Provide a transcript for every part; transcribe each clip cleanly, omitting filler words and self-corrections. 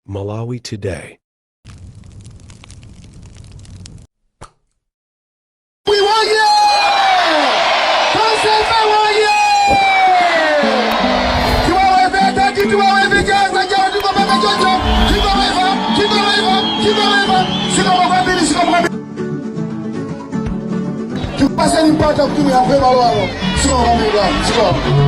Malawi Today. We want you! Passei mpaka kumi ya kwema lwalo sio kamera sio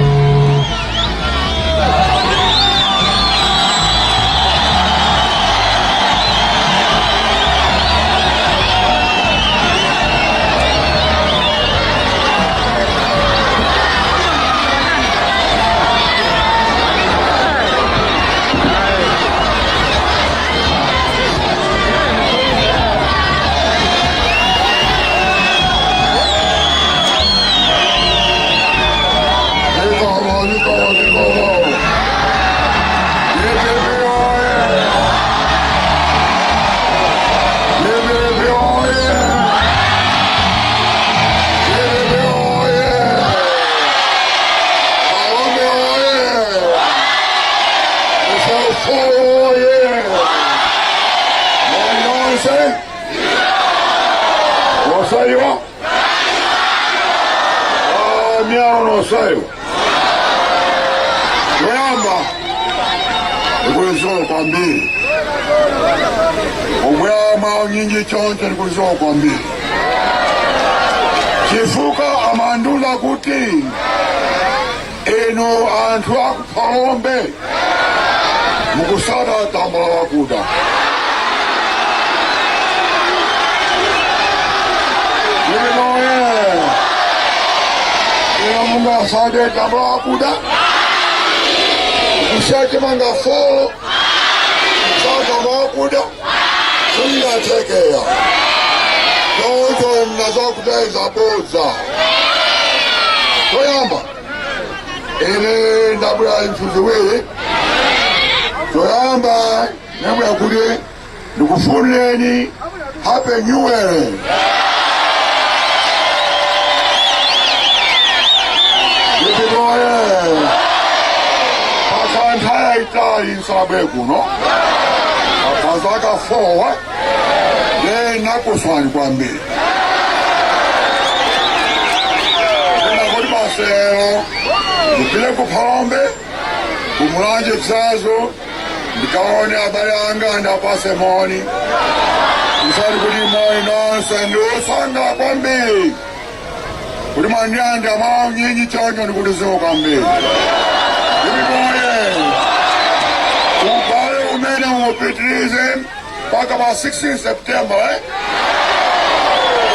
Sayo Weyamba Nikulizoa kwa mbili Obwama nyingi chonte nikulizoa kwa mbili Chifuka amandula kuti Eno antwa kupalombe Mukusada tambala wakuda Munga sade tambla kuda Ushake manga folo Saka kuda Sunga tekeya Toto nazo kudeza boza Toyamba Ene nabula infuziwe Toyamba Nabula kude Nukufuneni Happy New Year Insabekuno Akazaka forward Ye nakuswani kwa mbili Nena kodi basero Nupile kupalombe Kumulanje chazo Ndikaone abale anga ndapase moni Nisari kudi moni nonse Ndusanga kwa mbili Kudi manyanda mao nyinyi chanyo nikulizo kwa mbili Ubale umene umupitilize mpaka pa 16 September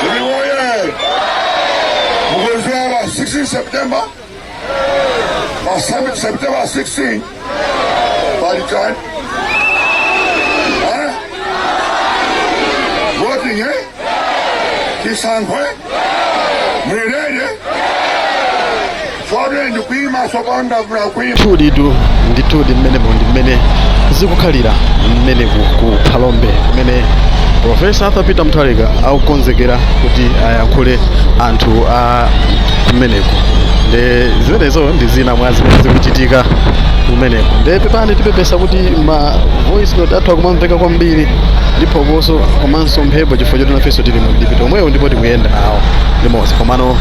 Uliwoye Mugozwa pa 16 September Pa 7 September 16 Palitan Voting Kisankwe Mwirede Nditudi mmene zikukhalira mmene ku Phalombe kumene Professor Arthur Peter Mutharika akukonzekera kuti ayankhule anthu a kumeneko nde zimenezo ndi zina mwa zimene zikuchitika kumeneko nde pepani tipepesa kuti ma voice note athu akumamveka kwambiri ndipo koso komanso mphepo chifukwa choti nafenso tili mu mdipito omwewo ndipo tikuyenda nawo limodzi komano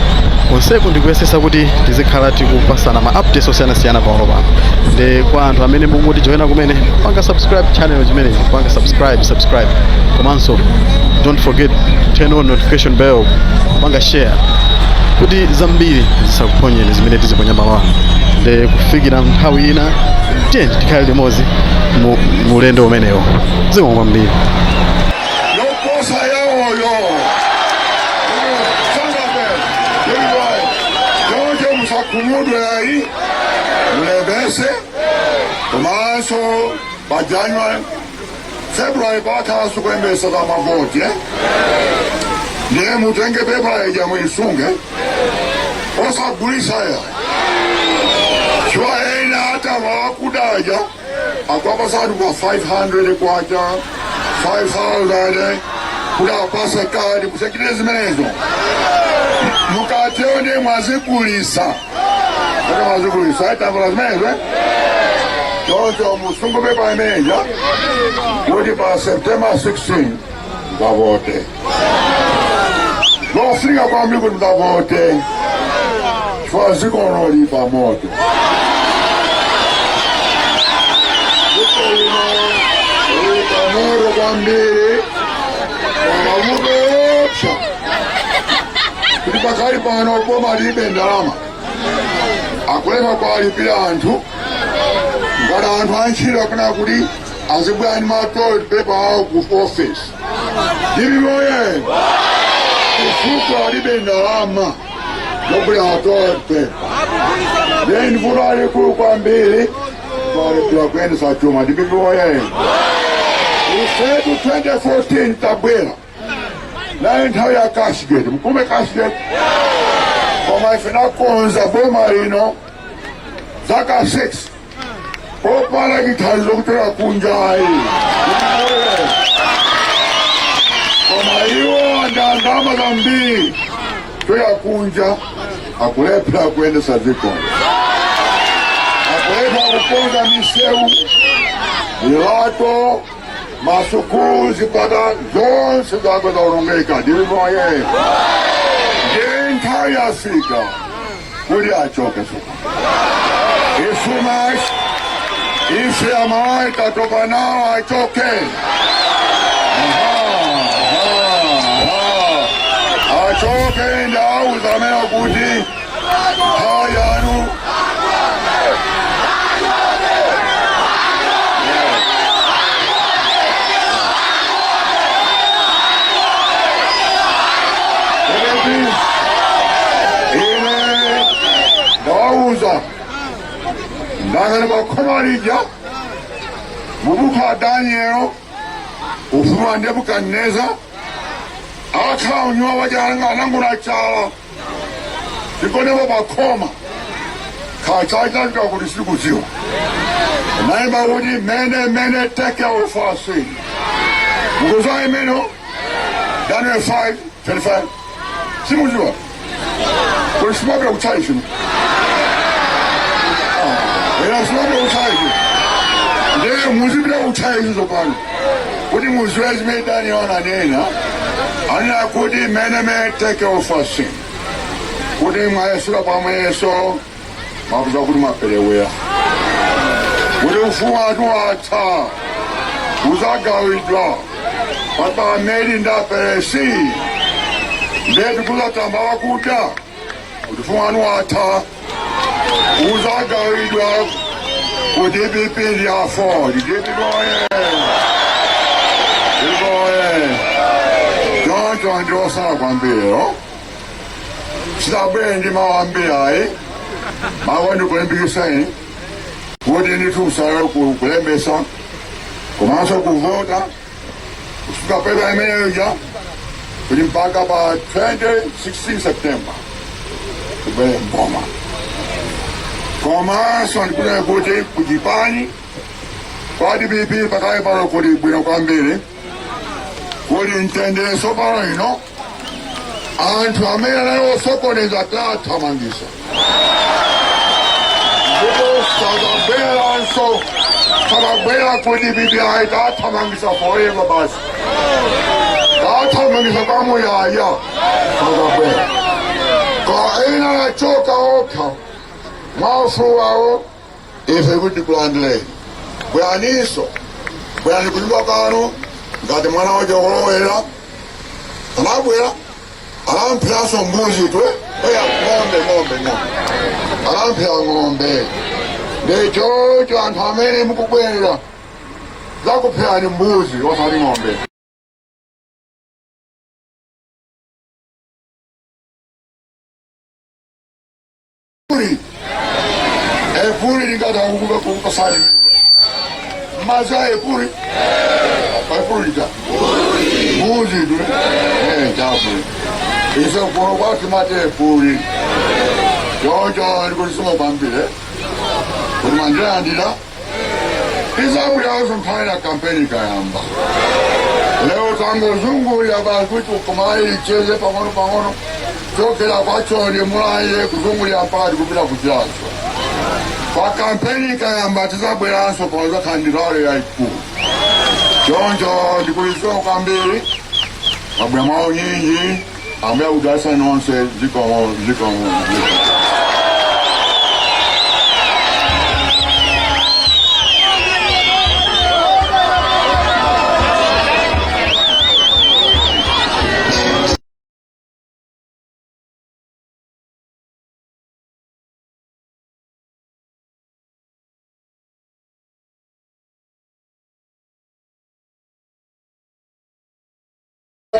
konseku ndikuyesesa kuti tizikhala tikupasana ma updates osiyanasiyana pano pano nde kwa anthu amene mukuti joina kumene panga subscribe channel chimenechi panga subscribe komanso don't forget to turn on notification bell panga share kuti zambiri zisakuponyeni zimene tiziponya malo ano nde kufikira nthawi ina tiye tikhale limodzi mu ulendo umenewo zikomo kwambiri Kumudu ya hii Mulebese Tomaso Bajanuary February Bata sukwembesa za mavoti Ndiye mutenge pepa ya jamu isunge Osa gulisa ya Chua ena hata wakudaja Akwapa sadu kwa 500 kwacha 5,000 Kuda pasa kadi kusekidezi menezo Mukateone mwazikulisa Mukateone mwazikulisa Tambula zimenezo Jojo musungume pamenya kuti pa September 16 mukavote. Lofika kwambiri kuti mukavote chifukwa zikomo lili pa moto. Moto kwambiri mavuto kuti pakali pano boma libe ndalama akulemba kwalipira anthu ngati anthu antchito akuna kuti azibwera ndi ma toilet paper awo ku office ndililoye chifukwa libe ndalama yogulira toilet paper. Then vuto lalikulu kwambiri kwalipira kuyendesa chuma ndililoye. Ifetu 2014 tabwera nayo nthawi ya Cashgate mkume Cashgate koma ife nakonza boma lino zaka 6 popala chithandizo kutoka kunjayi koma iwo ndalama zambiri toya kunja akulephera kuyendesa zikomo, akulephera kukonza misewu, milato, masukulu, zipatala zonse zakwe zaonongeka. Ndililoye ndi nthawi yafika kuti achoke isumash ife amayi tatopa nawo achoke. Achoke ndawu zamene kuti nthawi yanu ndawauza ndangani bakhomalija mubuka Daniel ufuma Nebukadneza akhala unywa wajalanga anangula chala ndikonebo bakhoma khachaita kuti sikuziwa naimba kuti mene take care of us. Mukuzwa imeno Daniel 5:25 simuziwa kuti simabira kuchayi chino simabira kuchayi chino ndiye muzibira kuchayi chizo pano kuti muziwe zimene Daniel ananena anena kuti mene take care of us kuti mwayesera pamweso makuza kuti mwaperewera kuti ufumu watu watha uzagawidwa papa meli ndaperesi ndetu kuzatamba wakuda kuti ufumu wanu watha uzagawidwa kuti DPP lyafo lidipikoye choncho ndiosala kwambiro sidabwere ndi mawambirayi mawa ndikulimbikiseni kuti nditusayo kulembesa komanso kuvota kusuka pepa imeneyo ija kuti mpaka pa 16 September kubwere mboma komanso ndikune kuti kuchipani kwa DPP pakale pano kuti bwino kwambiri kuti mtendereso pano ino anthu amene anayosokoneza tathamangisa sakabweranso sakabwera kuti DPP ayi tathamangisa forever basi tathamangisa kwamuyaya sakabwera ka ena achoka okha mwaufulu wawo ife kuti kulandileni bwaniso bwani kulimba kano ngati mwana waje wolowera anabwera anamphiranso mbuzi twe eya ng'ombe anamphira ng'ombe ndechocho anthu amene mukubwera zakuphirani mbuzi osati ng'ombe. Epuri lingada kukasali maza epuri epuri ja mbuzi twe jabu iso kuno kwati mate epuri chocho ndikulisoma pambire kuti manjira andira izabuya ozomphaira kampeni kayamba leo tangozungulira basi kuti ukomayi icheze pang'ono chokera kwachoni mulaye kuzungulira mpaka kupita kuchilaso kwa kampeni kayamba tizabweranso konza kandidalo yaikulu choncho ndikuliziwa kwambiri mabwera mwawo nyinji ambuya kudalitsa nonse zikomo.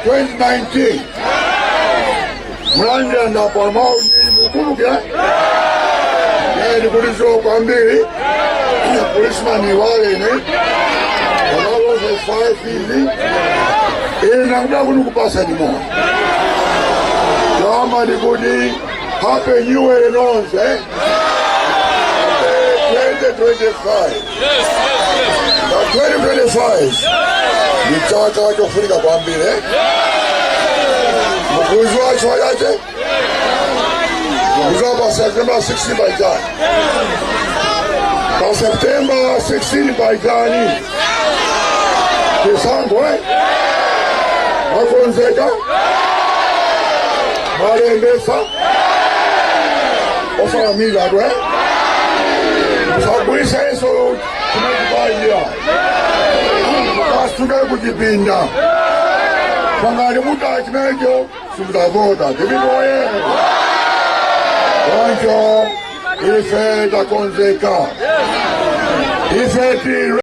2019 mlanja na kwa maoni mkubwa ndikuliziwa kwambiri policeman wale ne wanazo 5 hivi inakuda kunukupasa ni moja kama ndikudi hape nyuwe nonse 2025 na 2025 ni chaka chofurika kwambiri mkuzi wacho wajaje mkuzi wa September 16 Baijani kwa September 16 Baijani kisango makonzeka marembesa ofamila dwe usabwisa eso kumekubailia ukasuka kujipinda pangali mutachi mejo sumutavoda kibinoye wancho ife takonzeka ife